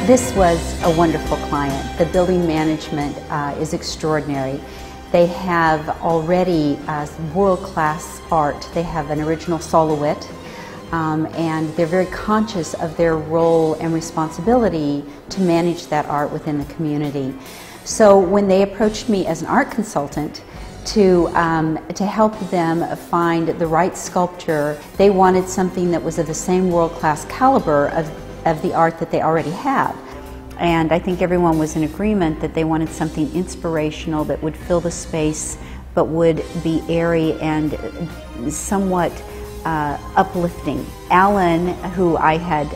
This was a wonderful client. The building management is extraordinary. They have already world-class art. They have an original soloist, and they're very conscious of their role and responsibility to manage that art within the community. So when they approached me as an art consultant to help them find the right sculpture, they wanted something that was of the same world-class caliber of the art that they already have. And I think everyone was in agreement that they wanted something inspirational that would fill the space but would be airy and somewhat uplifting. Alan, who I had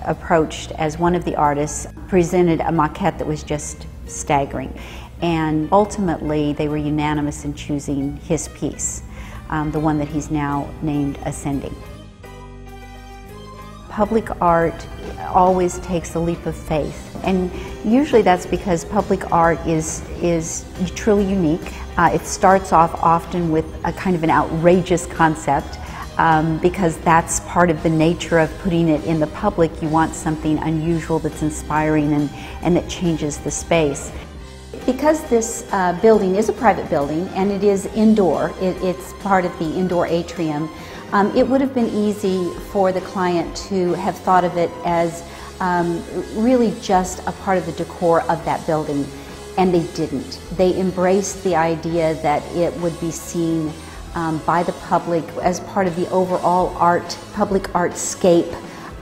approached as one of the artists, presented a maquette that was just staggering. And ultimately they were unanimous in choosing his piece, the one that he's now named Ascending. Public art always takes a leap of faith, and usually that's because public art is truly unique. It starts off often with a kind of an outrageous concept, because that's part of the nature of putting it in the public. You want something unusual that's inspiring and that changes the space. Because this building is a private building and it is indoor, it's part of the indoor atrium, it would have been easy for the client to have thought of it as really just a part of the decor of that building, and they didn't. They embraced the idea that it would be seen by the public as part of the overall public artscape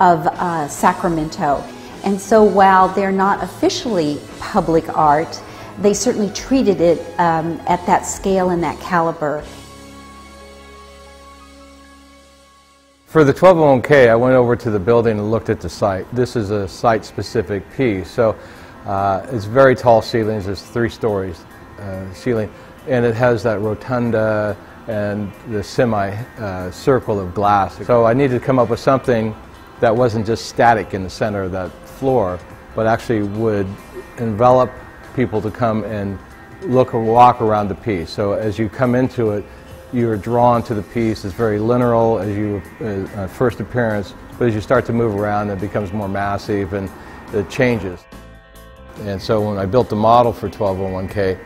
of Sacramento. And so while they're not officially public art, they certainly treated it at that scale and that caliber. For the 1201K, I went over to the building and looked at the site. This is a site-specific piece, so it's very tall ceilings. There's 3 stories ceiling, and it has that rotunda and the semi-circle of glass. So I needed to come up with something that wasn't just static in the center of that floor, but actually would envelop people to come and look or walk around the piece. So as you come into it, you're drawn to the piece. It's very lineal as you first appearance, but as you start to move around, it becomes more massive and it changes. And so when I built the model for 1201K,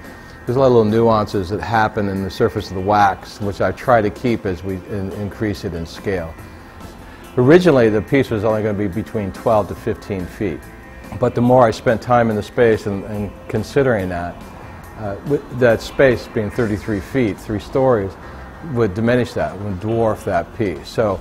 there's a lot of little nuances that happen in the surface of the wax, which I try to keep as we increase it in scale. Originally, the piece was only going to be between 12 to 15 feet. But the more I spent time in the space and considering that, that space being 33 feet, 3 stories, would diminish that, would dwarf that piece. So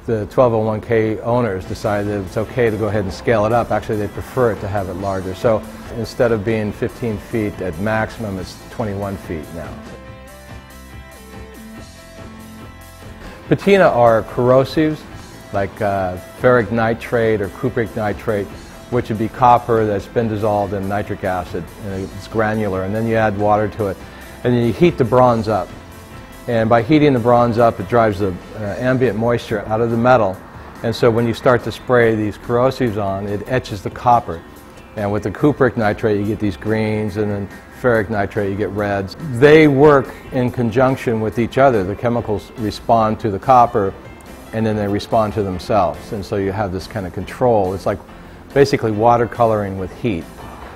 the 1201K owners decided that it's okay to go ahead and scale it up. Actually, they prefer it to have it larger. So instead of being 15 feet at maximum, it's 21 feet now. Patina are corrosives, like ferric nitrate or cupric nitrate, which would be copper that's been dissolved in nitric acid, and it's granular, and then you add water to it, and then you heat the bronze up. And by heating the bronze up, it drives the ambient moisture out of the metal, and so when you start to spray these corrosives on, it etches the copper. And with the cupric nitrate, you get these greens, and then ferric nitrate, you get reds. They work in conjunction with each other. The chemicals respond to the copper, and then they respond to themselves, and so you have this kind of control. It's like basically watercoloring with heat.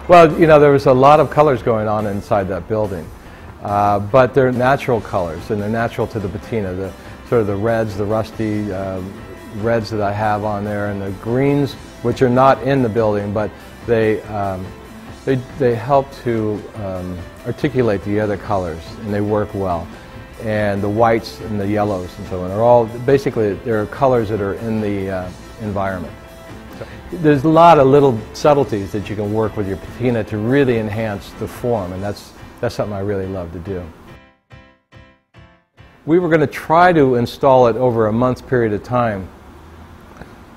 Well, you know, there was a lot of colors going on inside that building, but they're natural colors, and they're natural to the patina. The sort of the reds, the rusty reds that I have on there, and the greens, which are not in the building, but they help to articulate the other colors, and they work well. And the whites and the yellows and so on are all basically, they're colors that are in the environment. There's a lot of little subtleties that you can work with your patina to really enhance the form, and that's something I really love to do. We were going to try to install it over a month period of time,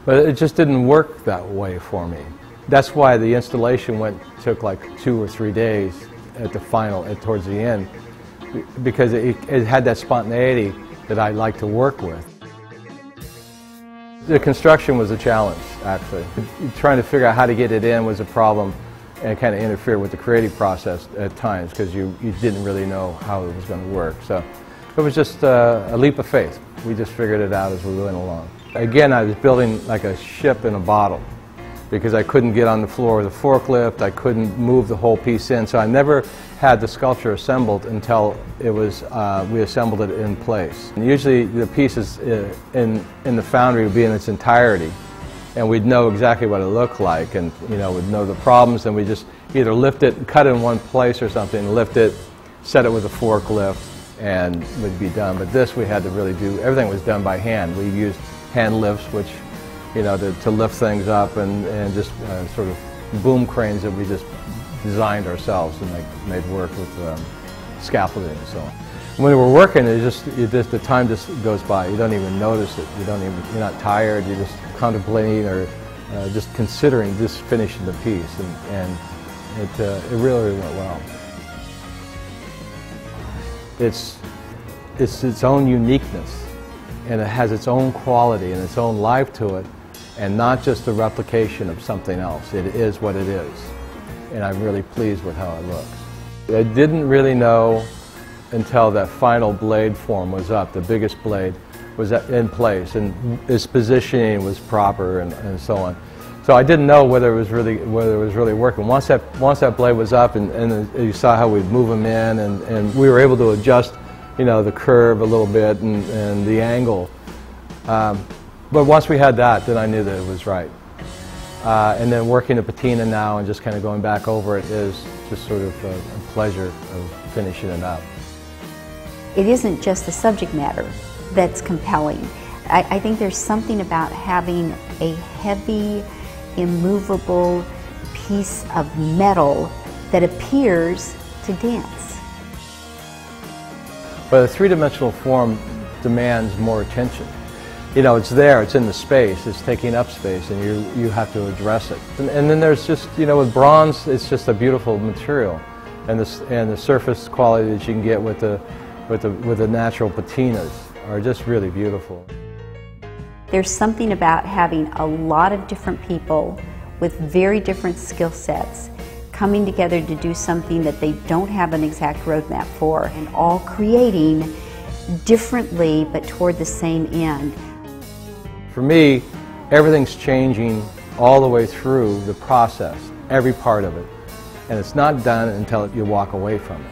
but it just didn't work that way for me. That's why the installation took like 2 or 3 days at the final, towards the end, because it had that spontaneity that I like to work with. The construction was a challenge, actually. Trying to figure out how to get it in was a problem, and kind of interfered with the creative process at times, because you didn't really know how it was going to work. So it was just a leap of faith. We just figured it out as we went along. Again, I was building like a ship in a bottle. because I couldn't get on the floor of the forklift, I couldn't move the whole piece in, so I never had the sculpture assembled until it was, we assembled it in place. And usually the pieces in the foundry would be in its entirety, and we'd know exactly what it looked like, and we'd know the problems, and we just either lift it, cut it in one place or something, lift it, set it with a forklift, and we'd be done. But this we had to really do, everything was done by hand. We used hand lifts, which, to lift things up, and just sort of boom cranes that we just designed ourselves and made work with scaffolding and so on. When we're working, the time just goes by. You don't even notice it. You're not tired. You're just contemplating or just considering just finishing the piece, and it really went well. It's its own uniqueness, and it has its own quality and its own life to it, and not just a replication of something else. It is what it is, and I'm really pleased with how it looks. I didn't really know until that final blade form was up, the biggest blade was in place, and its positioning was proper, and so on. So I didn't know whether it was really working. Once that blade was up, and you saw how we'd move them in, and we were able to adjust, the curve a little bit and the angle. But once we had that, then I knew that it was right. And then working the patina now and just kind of going back over it is just sort of a pleasure of finishing it up. It isn't just the subject matter that's compelling. I think there's something about having a heavy, immovable piece of metal that appears to dance. But a three-dimensional form demands more attention. It's there, it's in the space, it's taking up space, and you have to address it. And then there's just, with bronze, it's just a beautiful material, and the surface quality that you can get with the natural patinas are just really beautiful. There's something about having a lot of different people with very different skill sets coming together to do something that they don't have an exact roadmap for, and all creating differently but toward the same end. For me, everything's changing all the way through the process, every part of it, and it's not done until you walk away from it.